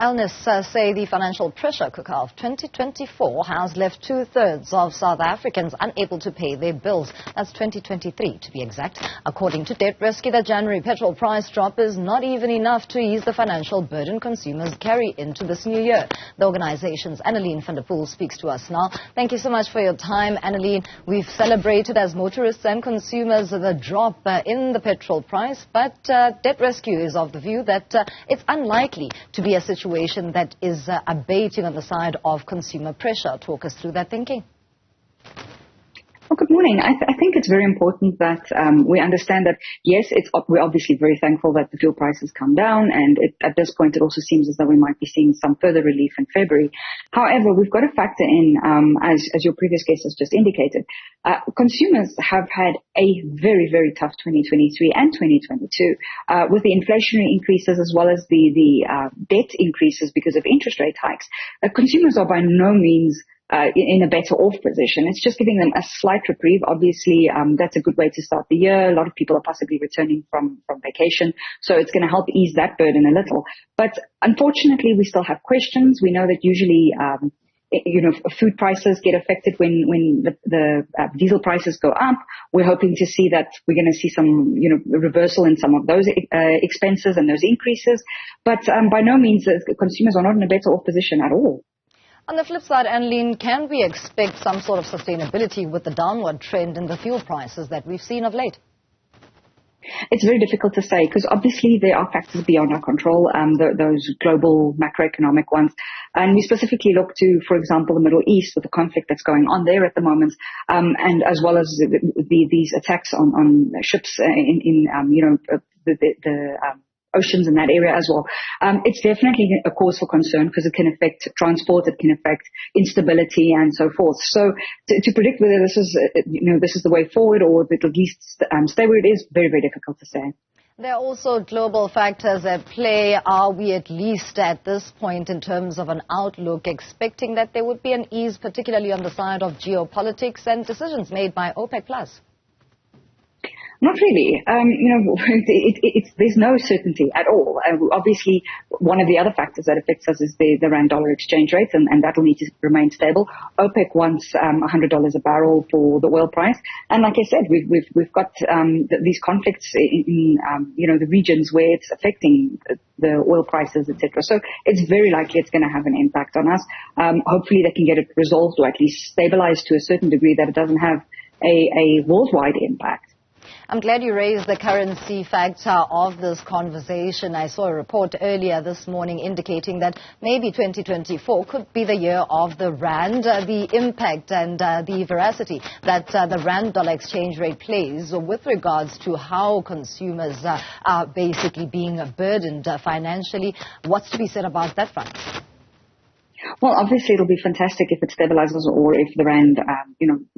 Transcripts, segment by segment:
Analysts say the financial pressure cooker of 2024 has left two-thirds of South Africans unable to pay their bills. That's 2023 to be exact. According to Debt Rescue, the January petrol price drop is not even enough to ease the financial burden consumers carry into this new year. The organization's Anneline from the Poel speaks to us now. Thank you so much for your time, Anneline. We've celebrated as motorists and consumers the drop in the petrol price, but Debt Rescue is of the view that it's unlikely to be a situation that is abating on the side of consumer pressure. Talk us through that thinking. Well, good morning. I think it's very important that we understand that, yes, we're obviously very thankful that the fuel prices come down, and at this point it also seems as though we might be seeing some further relief in February. However, we've got to factor in, as your previous guest has just indicated, consumers have had a very, very tough 2023 and 2022 with the inflationary increases as well as the debt increases because of interest rate hikes. Consumers are by no means in a better off position. It's just giving them a slight reprieve. Obviously, that's a good way to start the year. A lot of people are possibly returning from vacation, so it's going to help ease that burden a little. But unfortunately, we still have questions. We know that usually, food prices get affected when the diesel prices go up. We're hoping to see that we're going to see some, reversal in some of those expenses and those increases. But by no means, consumers are not in a better off position at all. On the flip side, Anneline, can we expect some sort of sustainability with the downward trend in the fuel prices that we've seen of late? It's very difficult to say because obviously there are factors beyond our control, those global macroeconomic ones. And we specifically look to, for example, the Middle East with the conflict that's going on there at the moment, and as well as these attacks on ships in the oceans in that area as well. It's definitely a cause for concern because it can affect transport, it can affect instability and so forth. So to predict whether this is, this is the way forward or that at least stay where it is, very, very difficult to say. There are also global factors at play. Are we at least at this point in terms of an outlook expecting that there would be an ease, particularly on the side of geopolitics and decisions made by OPEC+? Not really. There's no certainty at all. Obviously, one of the other factors that affects us is the rand-dollar exchange rate, and that will need to remain stable. OPEC wants $100 a barrel for the oil price, and like I said, we've got these conflicts in the regions where it's affecting the oil prices, etc. So it's very likely it's going to have an impact on us. Hopefully, they can get it resolved or at least stabilized to a certain degree that it doesn't have a worldwide impact. I'm glad you raised the currency factor of this conversation. I saw a report earlier this morning indicating that maybe 2024 could be the year of the rand. The impact and the veracity that the rand-dollar exchange rate plays with regards to how consumers are basically being burdened financially. What's to be said about that front? Well, obviously, it'll be fantastic if it stabilizes or if the rand,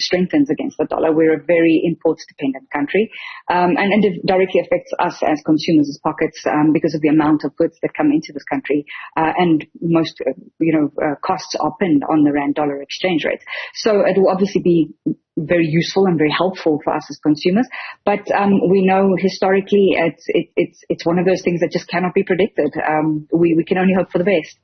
strengthens against the dollar. We're a very import-dependent country, and it directly affects us as consumers' pockets because of the amount of goods that come into this country, and most, costs are pinned on the rand-dollar exchange rate. So it will obviously be very useful and very helpful for us as consumers. But we know historically it's one of those things that just cannot be predicted. We can only hope for the best.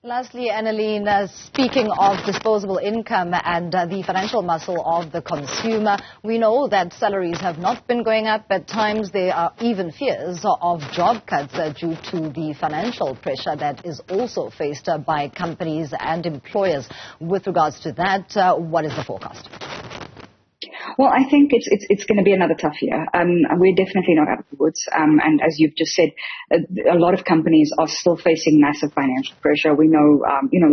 Lastly, Anneline, speaking of disposable income and the financial muscle of the consumer, we know that salaries have not been going up. At times, there are even fears of job cuts due to the financial pressure that is also faced by companies and employers. With regards to that, what is the forecast? Well, I think it's going to be another tough year. We're definitely not out of the woods. And as you've just said, a lot of companies are still facing massive financial pressure. We know,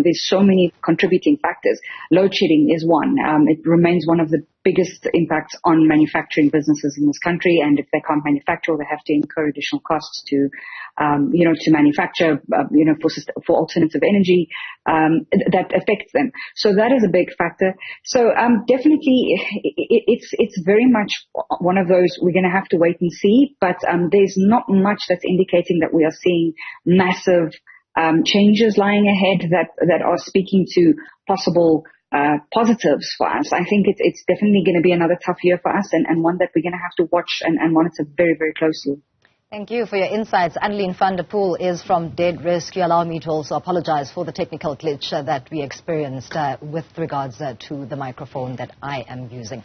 there's so many contributing factors. Load shedding is one. It remains one of the biggest impacts on manufacturing businesses in this country. And if they can't manufacture, they have to incur additional costs to manufacture, for alternative energy, that affects them. So that is a big factor. So, definitely it's very much one of those we're going to have to wait and see, but, there's not much that's indicating that we are seeing massive, changes lying ahead that are speaking to possible, positives for us. I think it's definitely going to be another tough year for us and one that we're going to have to watch and monitor very, very closely. Thank you for your insights. Anneline van der Poel is from Dead Rescue. Allow me to also apologize for the technical glitch that we experienced with regards to the microphone that I am using.